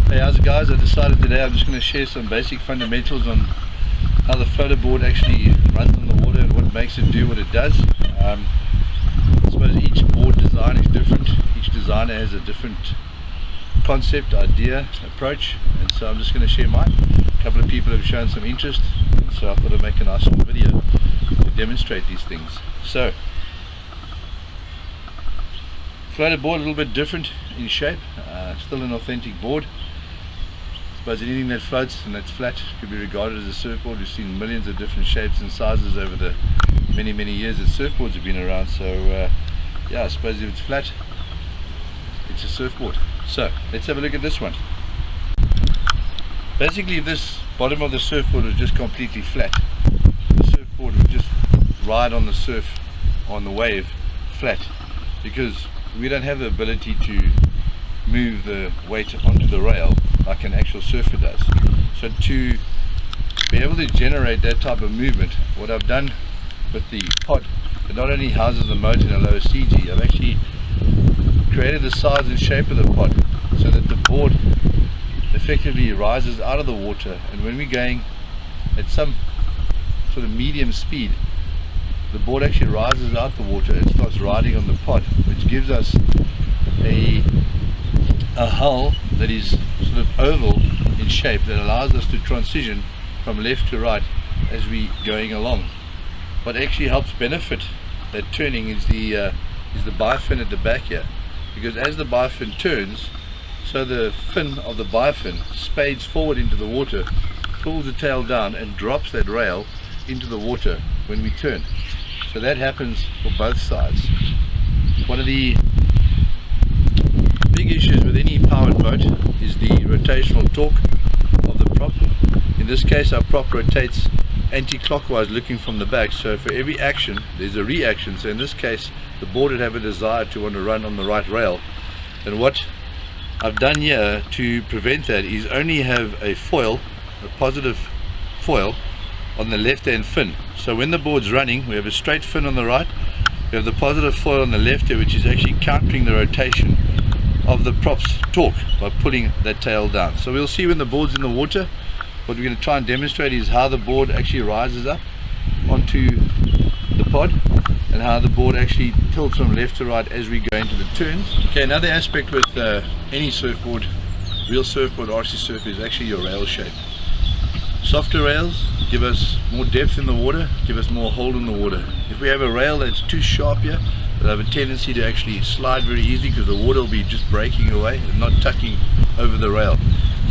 Hey, how's it guys? I decided today I'm just going to share some basic fundamentals on how the floater board actually runs on the water and what makes it do what it does. I suppose each board design is different. Each designer has a different concept, idea, approach, and so I'm just going to share mine. A couple of people have shown some interest, and so I thought I'd make a nice little video to demonstrate these things. So, floater board a little bit different in shape, still an authentic board. I suppose anything that floats and that's flat could be regarded as a surfboard. We've seen millions of different shapes and sizes over the many years that surfboards have been around, so yeah, I suppose if it's flat, it's a surfboard. So let's have a look at this one. Basically, if this bottom of the surfboard was just completely flat, the surfboard would just ride on the surf, on the wave, flat, because we don't have the ability to move the weight onto the rail like an actual surfer does. So to be able to generate that type of movement, what I've done with the pod, it not only houses the motor in a low CG, I've actually created the size and shape of the pod so that the board effectively rises out of the water, and when we're going at some sort of medium speed, the board actually rises out the water and starts riding on the pod, which gives us a hull that is sort of oval in shape that allows us to transition from left to right as we going along. What actually helps benefit that turning is the bifin at the back here, because as the bifin turns, so the fin of the bifin spades forward into the water, pulls the tail down and drops that rail into the water when we turn. So that happens for both sides. One of the big issues with any powered boat is the rotational torque of the prop. In this case, our prop rotates anti-clockwise looking from the back, so for every action there's a reaction. So in this case, the board would have a desire to want to run on the right rail, and what I've done here to prevent that is only have a foil, a positive foil, on the left hand fin. So when the board's running, we have a straight fin on the right, we have the positive foil on the left here, which is actually countering the rotation of the prop's torque by pulling that tail down. So we'll see when the board's in the water. What we're going to try and demonstrate is how the board actually rises up onto the pod and how the board actually tilts from left to right as we go into the turns. Okay, another aspect with any surfboard, real surfboard, rcSurfer, is actually your rail shape. Softer rails give us more depth in the water, give us more hold in the water. If we have a rail that's too sharp here, they'll have a tendency to actually slide very easily because the water will be just breaking away and not tucking over the rail.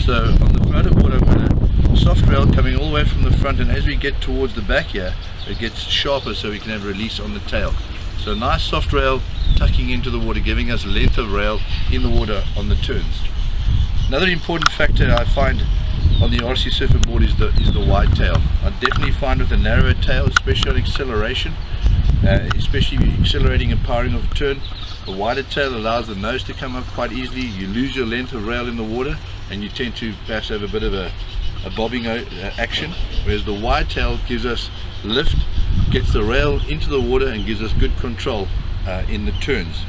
So on the floater board, I've got a soft rail coming all the way from the front, and as we get towards the back here, it gets sharper so we can have release on the tail. So nice soft rail tucking into the water, giving us length of rail in the water on the turns. Another important factor I find on the rcSurfer board is the wide tail. I definitely find with a narrower tail, especially on acceleration, especially accelerating and powering of a turn, the wider tail allows the nose to come up quite easily. You lose your length of rail in the water and you tend to perhaps have a bit of a bobbing action, whereas the wide tail gives us lift, gets the rail into the water and gives us good control in the turns.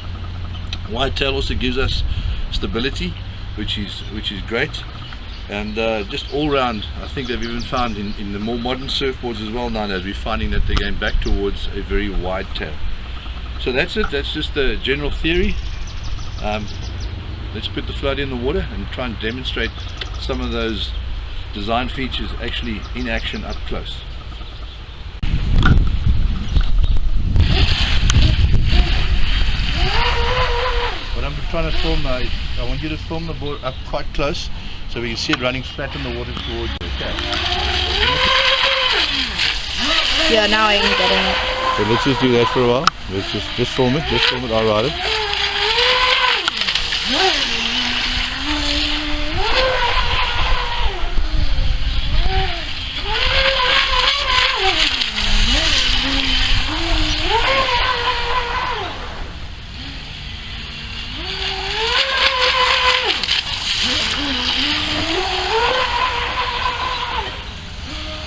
Wide tail also gives us stability, which is great, and just all round, I think they've even found in the more modern surfboards as well nowadays, we're finding that they're going back towards a very wide tail. So that's it, that's just the general theory. Let's put the float in the water and try and demonstrate some of those design features actually in action up close. What I'm trying to film now is I want you to film the board up quite close so we can see it running flat in the water towards you. Okay. Yeah, now I'm getting it. So let's just do that for a while. Let's just film it, I'll ride it.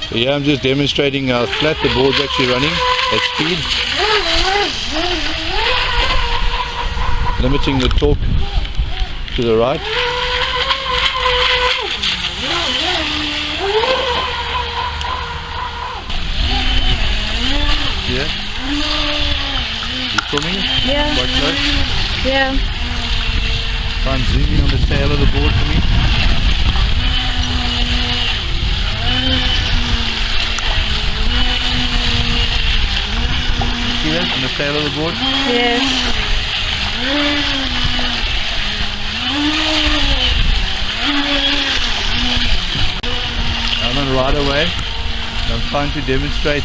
So yeah, I'm just demonstrating how flat the board's actually running at speed. Limiting the torque to the right. See that? You filming it? Yeah. Quite close? Yeah. Try and zoom in on the tail of the board for me. See that on the tail of the board? Yes. I'm on right away. I'm trying to demonstrate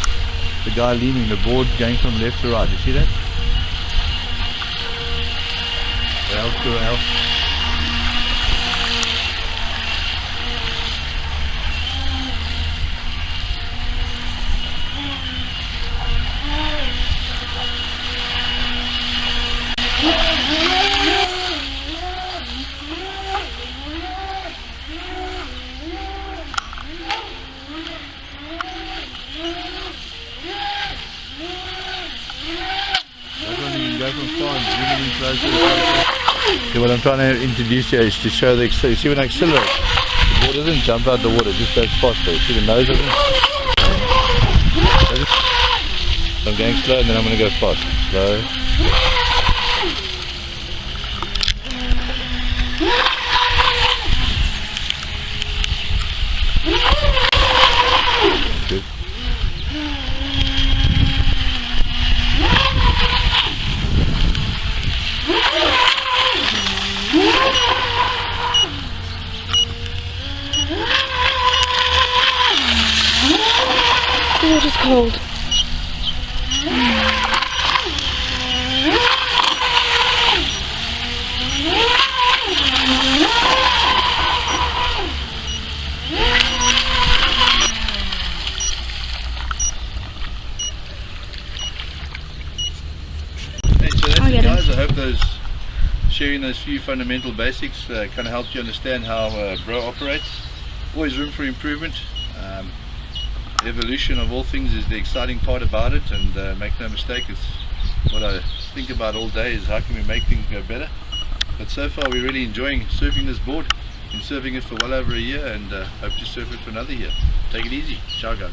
the guy leaning the board going from left to right. You see that? Rail to rail. Go from far and zoom in closer and closer. Okay, what I'm trying to introduce you is to show the you see when I accelerate, the board doesn't jump out the water, it just goes faster. You see the nose of it? So I'm going slow and then I'm going to go fast. Slow. Good. The water's cold. Hey, so that's it, guys. it. I hope sharing those few fundamental basics kind of helped you understand how Bro operates. Always room for improvement. Evolution of all things is the exciting part about it, and make no mistake, it's what I think about all day is how can we make things go better. But so far we're really enjoying surfing this board. Been surfing it for well over a year, and hope to surf it for another year. Take it easy. Ciao guys.